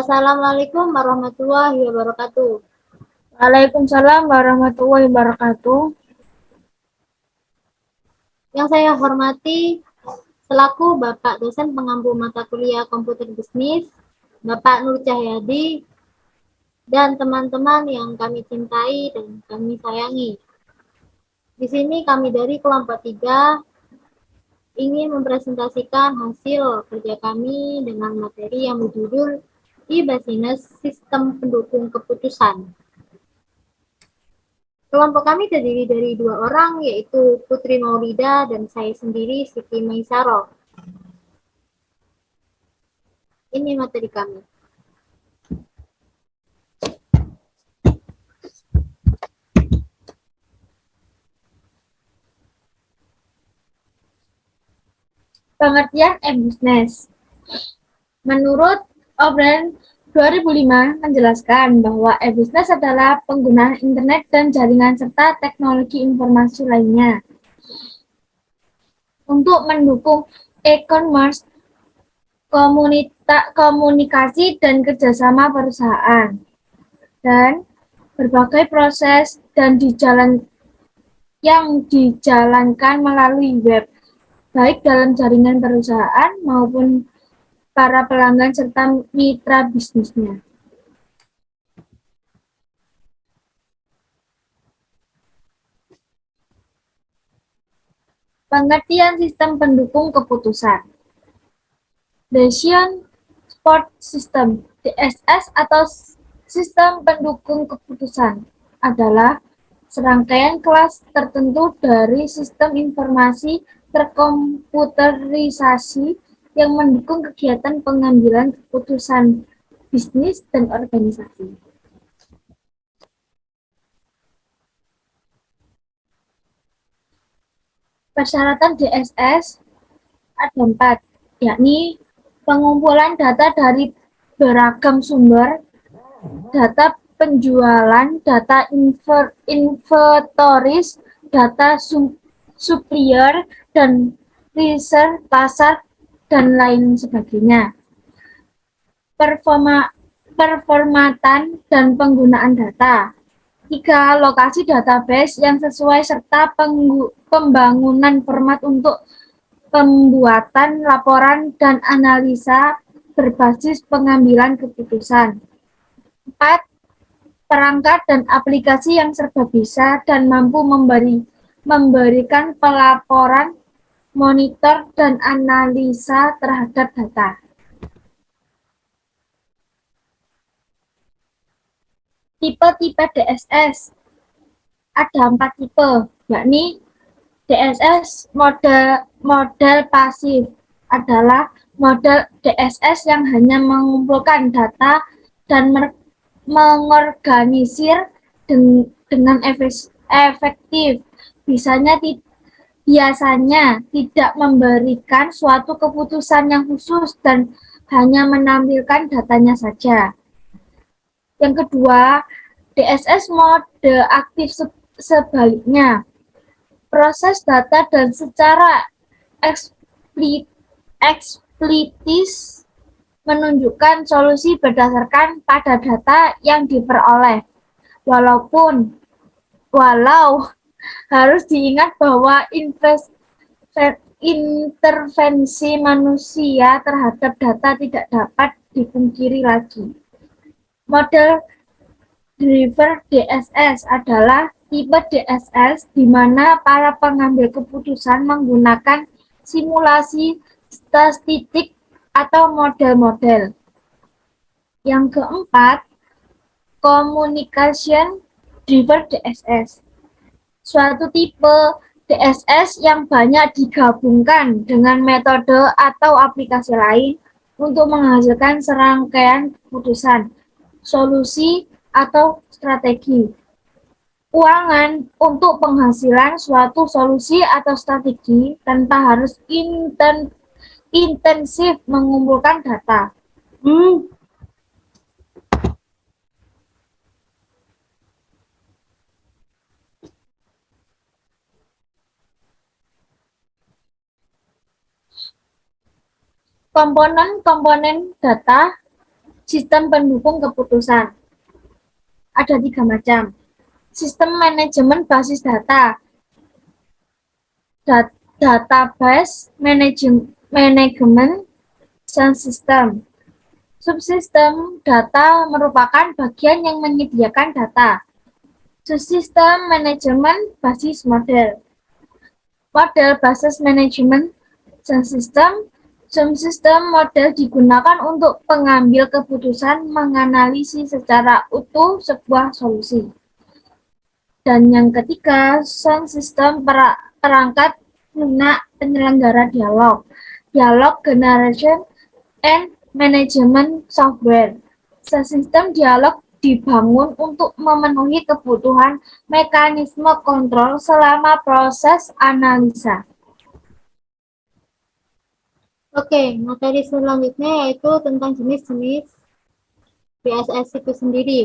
Assalamualaikum warahmatullahi wabarakatuh. Waalaikumsalam warahmatullahi wabarakatuh. Yang saya hormati selaku Bapak dosen pengampu mata kuliah komputer bisnis, Bapak Nur Cahyadi, dan teman-teman yang kami cintai dan kami sayangi. Di sini kami dari kelompok 3 ingin mempresentasikan hasil kerja kami dengan materi yang berjudul e-business Sistem Pendukung Keputusan. Kelompok kami terdiri dari 2 orang, yaitu Putri Maulida dan saya sendiri, Siti Maisaro. Ini materi kami. Pengertian e-business. Menurut O'Brien 2005 menjelaskan bahwa e-business adalah penggunaan internet dan jaringan serta teknologi informasi lainnya untuk mendukung e-commerce, komunikasi dan kerjasama perusahaan, dan berbagai proses yang dijalankan melalui web, baik dalam jaringan perusahaan maupun para pelanggan serta mitra bisnisnya. Pengertian sistem pendukung keputusan. Decision Support System (DSS) atau sistem pendukung keputusan adalah serangkaian kelas tertentu dari sistem informasi terkomputerisasi yang mendukung kegiatan pengambilan keputusan bisnis dan organisasi. Persyaratan DSS ada 4, yakni pengumpulan data dari beragam sumber, data penjualan, data inventoris, data supplier, dan riset pasar, dan lain sebagainya. Performatan dan penggunaan data. 3. Lokasi database yang sesuai serta pembangunan format untuk pembuatan laporan dan analisa berbasis pengambilan keputusan. 4. Perangkat dan aplikasi yang serba bisa dan mampu memberikan pelaporan, monitor, dan analisa terhadap data. Tipe-tipe DSS. Ada 4 tipe, yakni DSS model pasif adalah model DSS yang hanya mengumpulkan data dan mengorganisir dengan efektif. Biasanya tidak memberikan suatu keputusan yang khusus dan hanya menampilkan datanya saja. Yang kedua, DSS mode aktif sebaliknya. Proses data dan secara eksplitis menunjukkan solusi berdasarkan pada data yang diperoleh. Walau harus diingat bahwa intervensi manusia terhadap data tidak dapat dipungkiri lagi. Model driver DSS adalah tipe DSS di mana para pengambil keputusan menggunakan simulasi statistik atau model-model. Yang keempat, communication driver DSS. Suatu tipe DSS yang banyak digabungkan dengan metode atau aplikasi lain untuk menghasilkan serangkaian keputusan, solusi, atau strategi. Keuangan untuk penghasilan suatu solusi atau strategi tanpa harus intensif mengumpulkan data. Komponen-komponen data. Sistem pendukung keputusan. Ada 3 macam. Sistem manajemen basis data. Database management system. Subsistem data merupakan bagian yang menyediakan data. Subsistem manajemen basis model. Model basis management system. Subsistem model digunakan untuk pengambil keputusan menganalisis secara utuh sebuah solusi. Dan yang ketiga, sound system perangkat lunak penyelenggara dialog. Dialog generation and management software. Sistem dialog dibangun untuk memenuhi kebutuhan mekanisme kontrol selama proses analisa. Oke, materi selanjutnya yaitu tentang jenis-jenis DSS itu sendiri.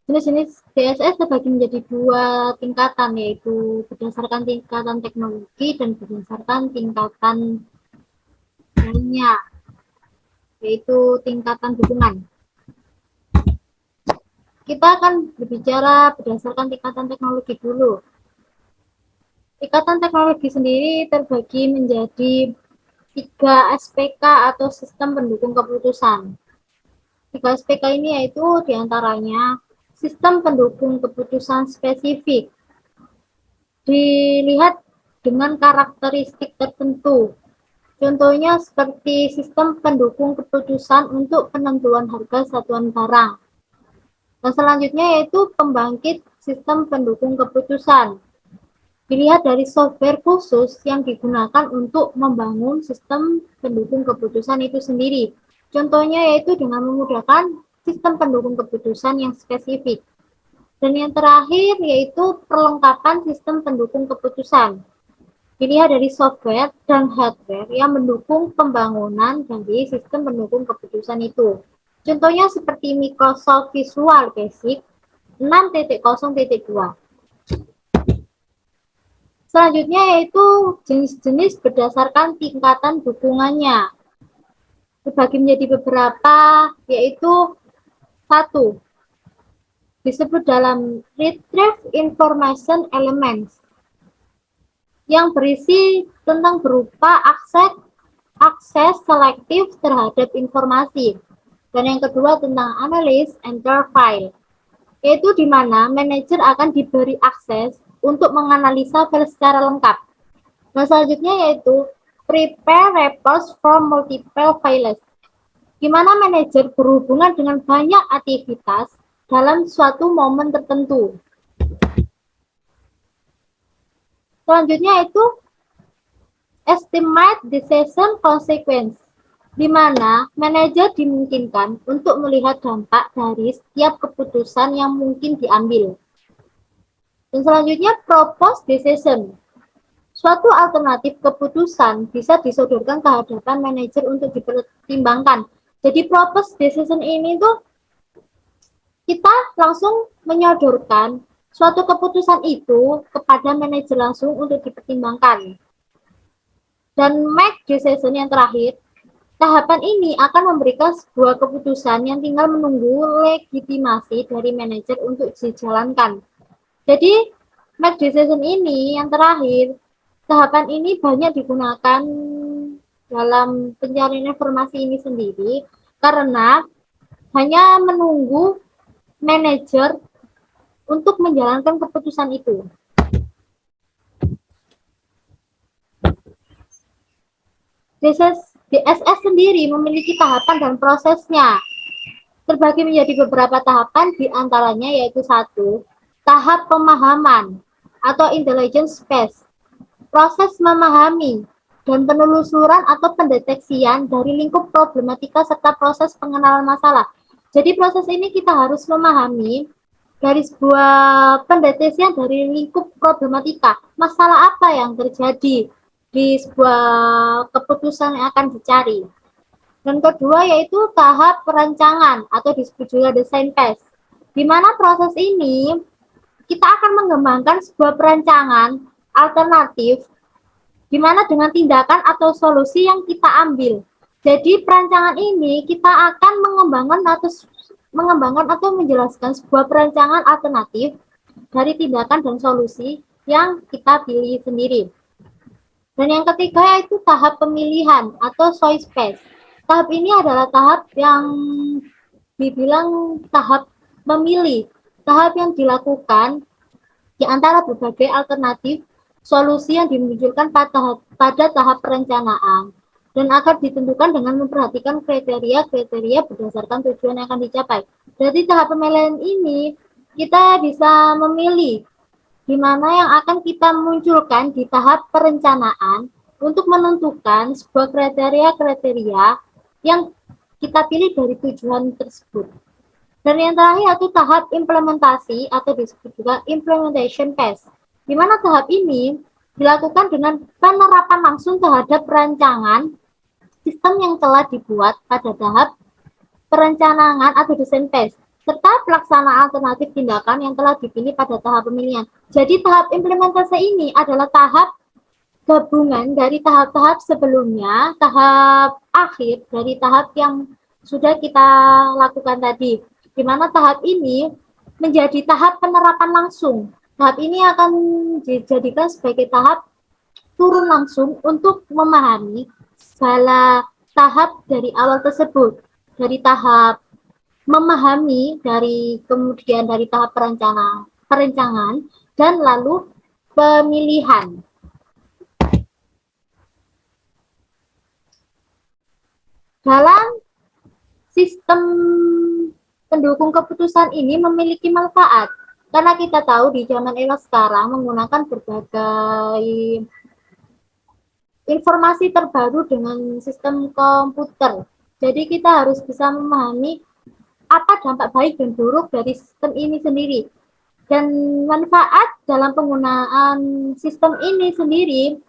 Jenis-jenis DSS terbagi menjadi 2 tingkatan, yaitu berdasarkan tingkatan teknologi dan berdasarkan tingkatan lainnya, yaitu tingkatan dukungan. Kita akan berbicara berdasarkan tingkatan teknologi dulu. Tingkatan teknologi sendiri terbagi menjadi 3 SPK atau sistem pendukung keputusan. 3 SPK ini yaitu diantaranya sistem pendukung keputusan spesifik. Dilihat dengan karakteristik tertentu. Contohnya seperti sistem pendukung keputusan untuk penentuan harga satuan barang. Dan selanjutnya yaitu pembangkit sistem pendukung keputusan. Dilihat dari software khusus yang digunakan untuk membangun sistem pendukung keputusan itu sendiri. Contohnya yaitu dengan memudahkan sistem pendukung keputusan yang spesifik. Dan yang terakhir yaitu perlengkapan sistem pendukung keputusan. Dilihat dari software dan hardware yang mendukung pembangunan dari sistem pendukung keputusan itu. Contohnya seperti Microsoft Visual Basic 6.0.2. Selanjutnya yaitu jenis-jenis berdasarkan tingkatan dukungannya. Dibagi menjadi beberapa, yaitu 1. Disebut dalam Retrieve Information Elements yang berisi tentang berupa akses selektif terhadap informasi. Dan yang kedua tentang Analyze Enter File, yaitu di mana manajer akan diberi akses untuk menganalisa file secara lengkap. Nah, selanjutnya yaitu Prepare Reports from Multiple Files, di mana manajer berhubungan dengan banyak aktivitas dalam suatu momen tertentu. Selanjutnya itu Estimate Decision Consequence, di mana manajer dimungkinkan untuk melihat dampak dari setiap keputusan yang mungkin diambil. Dan selanjutnya Propose Decision. Suatu alternatif keputusan bisa disodorkan ke hadapan manajer untuk dipertimbangkan. Jadi propose decision ini tuh kita langsung menyodorkan suatu keputusan itu kepada manajer langsung untuk dipertimbangkan. Dan make decision yang terakhir, tahapan ini akan memberikan sebuah keputusan yang tinggal menunggu legitimasi dari manajer untuk dijalankan. Jadi make decision ini yang terakhir, tahapan ini banyak digunakan dalam pencarian informasi ini sendiri karena hanya menunggu manajer untuk menjalankan keputusan itu. DSS sendiri memiliki tahapan dan prosesnya. Terbagi menjadi beberapa tahapan, diantaranya yaitu 1. Tahap pemahaman atau intelligence phase. Proses memahami dan penelusuran atau pendeteksian dari lingkup problematika serta proses pengenalan masalah. Jadi proses ini kita harus memahami dari sebuah pendeteksian dari lingkup problematika. Masalah apa yang terjadi di sebuah keputusan yang akan dicari. Dan kedua yaitu tahap perancangan atau disebut juga design phase. Di mana proses ini kita akan mengembangkan sebuah perancangan alternatif di mana dengan tindakan atau solusi yang kita ambil. Jadi perancangan ini kita akan mengembangkan atau menjelaskan sebuah perancangan alternatif dari tindakan dan solusi yang kita pilih sendiri. Dan yang ketiga yaitu tahap pemilihan atau choice phase. Tahap ini adalah tahap yang dibilang tahap memilih, tahap yang dilakukan di antara berbagai alternatif solusi yang dimunculkan pada tahap perencanaan dan akan ditentukan dengan memperhatikan kriteria-kriteria berdasarkan tujuan yang akan dicapai. Jadi tahap pemilihan ini kita bisa memilih di mana yang akan kita munculkan di tahap perencanaan untuk menentukan sebuah kriteria-kriteria yang kita pilih dari tujuan tersebut. Dan yang terakhir yaitu tahap implementasi atau disebut juga implementation phase, di mana tahap ini dilakukan dengan penerapan langsung terhadap perancangan sistem yang telah dibuat pada tahap perencanaan atau design phase, serta pelaksanaan alternatif tindakan yang telah dipilih pada tahap pemilihan. Jadi tahap implementasi ini adalah tahap gabungan dari tahap-tahap sebelumnya, tahap akhir dari tahap yang sudah kita lakukan tadi, di mana tahap ini menjadi tahap penerapan langsung. Tahap ini akan dijadikan sebagai tahap turun langsung untuk memahami segala tahap dari awal tersebut, dari tahap memahami, kemudian dari tahap perencanaan dan lalu pemilihan. Dalam sistem pendukung keputusan ini memiliki manfaat karena kita tahu di zaman era sekarang menggunakan berbagai informasi terbaru dengan sistem komputer. Jadi kita harus bisa memahami apa dampak baik dan buruk dari sistem ini sendiri. Dan manfaat dalam penggunaan sistem ini sendiri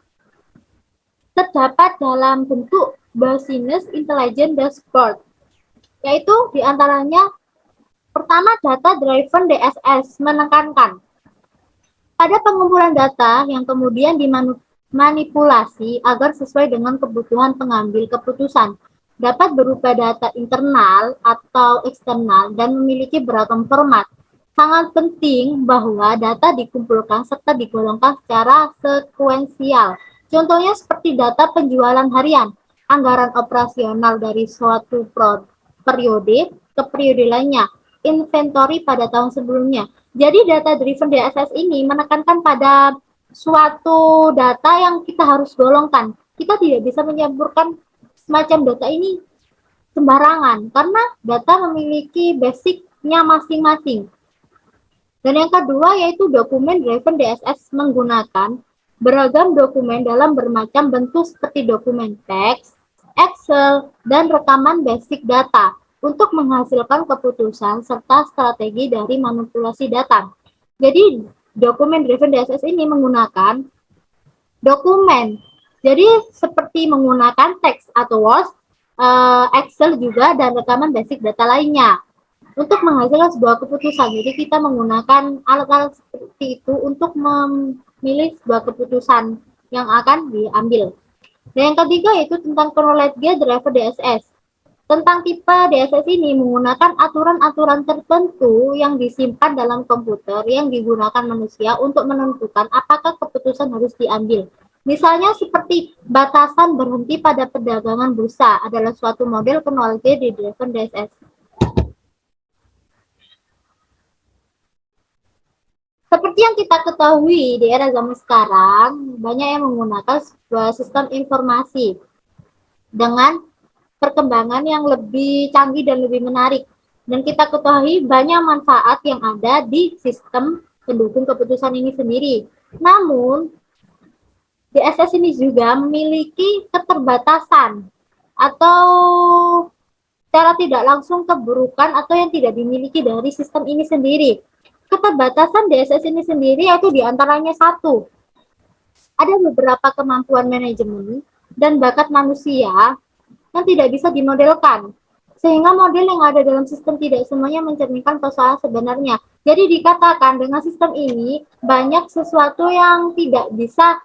terdapat dalam bentuk Business Intelligence Dashboard, yaitu diantaranya pertama data driven DSS menekankan pada pengumpulan data yang kemudian dimanipulasi agar sesuai dengan kebutuhan pengambil keputusan, dapat berupa data internal atau eksternal dan memiliki beragam format. Sangat penting bahwa data dikumpulkan serta digolongkan secara sekuensial. Contohnya seperti data penjualan harian, anggaran operasional dari suatu periode ke periode lainnya, inventory pada tahun sebelumnya. Jadi data driven DSS ini menekankan pada suatu data yang kita harus golongkan. Kita tidak bisa menyampurkan semacam data ini sembarangan karena data memiliki basicnya masing-masing. Dan yang kedua yaitu dokumen driven DSS menggunakan beragam dokumen dalam bermacam bentuk seperti dokumen teks, Excel, dan rekaman basic data untuk menghasilkan keputusan serta strategi dari manipulasi data. Jadi dokumen driven DSS ini menggunakan dokumen. Jadi seperti menggunakan teks atau WOS, Excel juga dan rekaman basic data lainnya untuk menghasilkan sebuah keputusan. Jadi kita menggunakan alat-alat seperti itu untuk memilih sebuah keputusan yang akan diambil. Dan yang ketiga yaitu tentang chronology driver DSS. Tentang tipe DSS ini menggunakan aturan-aturan tertentu yang disimpan dalam komputer yang digunakan manusia untuk menentukan apakah keputusan harus diambil. Misalnya seperti batasan berhenti pada perdagangan bursa adalah suatu model chronology driven DSS. Seperti yang kita ketahui di era zaman sekarang, banyak yang menggunakan sebuah sistem informasi dengan perkembangan yang lebih canggih dan lebih menarik. Dan kita ketahui banyak manfaat yang ada di sistem pendukung keputusan ini sendiri. Namun, DSS ini juga memiliki keterbatasan atau secara tidak langsung keburukan atau yang tidak dimiliki dari sistem ini sendiri. Keterbatasan DSS ini sendiri yaitu diantaranya satu, ada beberapa kemampuan manajemen dan bakat manusia yang tidak bisa dimodelkan, sehingga model yang ada dalam sistem tidak semuanya mencerminkan persoalan sebenarnya. Jadi dikatakan dengan sistem ini banyak sesuatu yang tidak bisa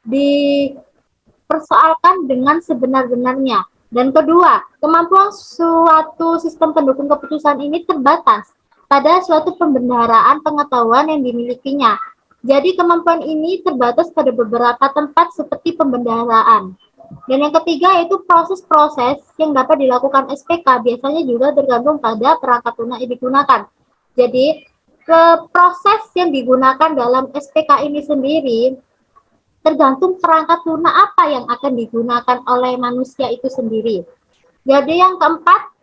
dipersoalkan dengan sebenar-benarnya. Dan kedua, kemampuan suatu sistem pendukung keputusan ini terbatas pada suatu pembendaharaan pengetahuan yang dimilikinya. Jadi kemampuan ini terbatas pada beberapa tempat seperti pembendaharaan. Dan yang ketiga yaitu proses-proses yang dapat dilakukan SPK biasanya juga tergantung pada perangkat lunak yang digunakan. Jadi proses yang digunakan dalam SPK ini sendiri tergantung perangkat lunak apa yang akan digunakan oleh manusia itu sendiri. Jadi yang keempat,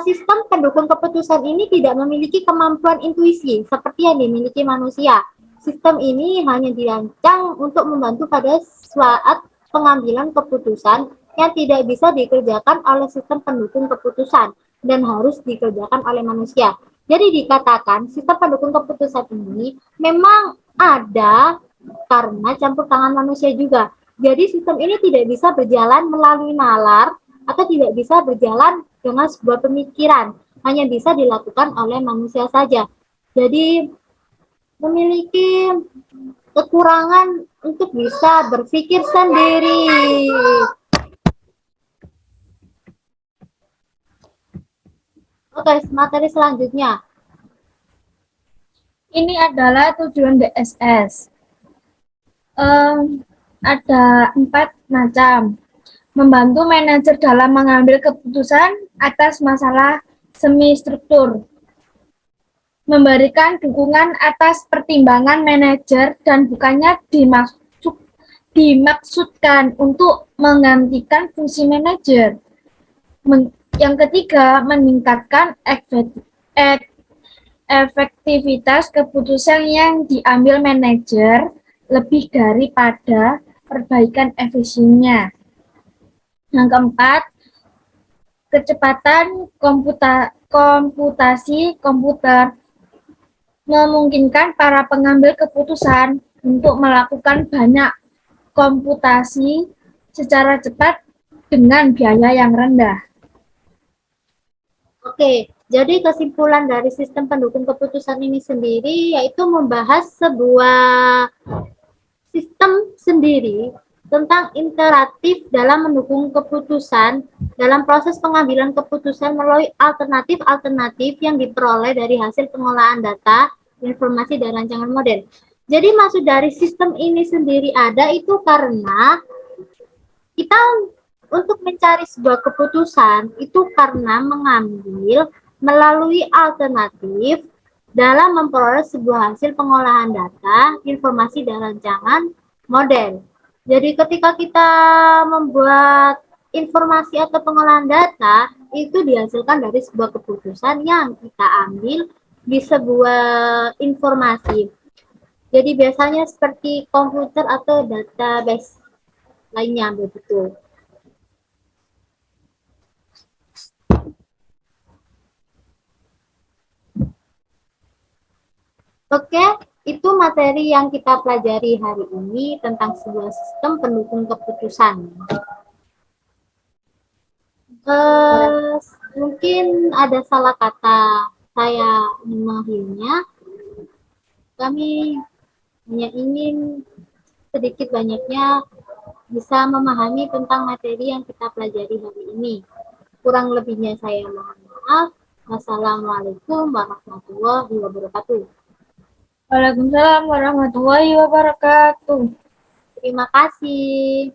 sistem pendukung keputusan ini tidak memiliki kemampuan intuisi seperti yang dimiliki manusia. Sistem ini hanya dirancang untuk membantu pada saat pengambilan keputusan yang tidak bisa dikerjakan oleh sistem pendukung keputusan dan harus dikerjakan oleh manusia. Jadi dikatakan sistem pendukung keputusan ini memang ada karena campur tangan manusia juga. Jadi sistem ini tidak bisa berjalan melalui nalar atau tidak bisa berjalan dengan sebuah pemikiran, hanya bisa dilakukan oleh manusia saja. Jadi memiliki kekurangan untuk bisa berpikir sendiri. Oke, materi selanjutnya. Ini adalah tujuan DSS. Ada 4 macam. Membantu manajer dalam mengambil keputusan atas masalah semi struktur. Memberikan dukungan atas pertimbangan manajer dan bukannya dimaksudkan untuk menggantikan fungsi manajer. Yang ketiga, meningkatkan efektivitas keputusan yang diambil manajer lebih daripada perbaikan efisiennya. Yang keempat, kecepatan komputasi komputer memungkinkan para pengambil keputusan untuk melakukan banyak komputasi secara cepat dengan biaya yang rendah. Oke, jadi kesimpulan dari sistem pendukung keputusan ini sendiri yaitu membahas sebuah sistem sendiri tentang interaktif dalam mendukung keputusan dalam proses pengambilan keputusan melalui alternatif-alternatif yang diperoleh dari hasil pengolahan data, informasi, dan rancangan model. Jadi maksud dari sistem ini sendiri ada itu karena kita untuk mencari sebuah keputusan itu karena mengambil melalui alternatif dalam memperoleh sebuah hasil pengolahan data, informasi, dan rancangan model. Jadi ketika kita membuat informasi atau pengolahan data, itu dihasilkan dari sebuah keputusan yang kita ambil di sebuah informasi. Jadi biasanya seperti komputer atau database lainnya begitu. Oke, itu materi yang kita pelajari hari ini tentang sebuah sistem pendukung keputusan. Mungkin ada salah kata saya memahaminya. Kami hanya ingin sedikit banyaknya bisa memahami tentang materi yang kita pelajari hari ini. Kurang lebihnya saya mohon maaf. Wassalamualaikum warahmatullahi wabarakatuh. Waalaikumsalam warahmatullahi wabarakatuh. Terima kasih.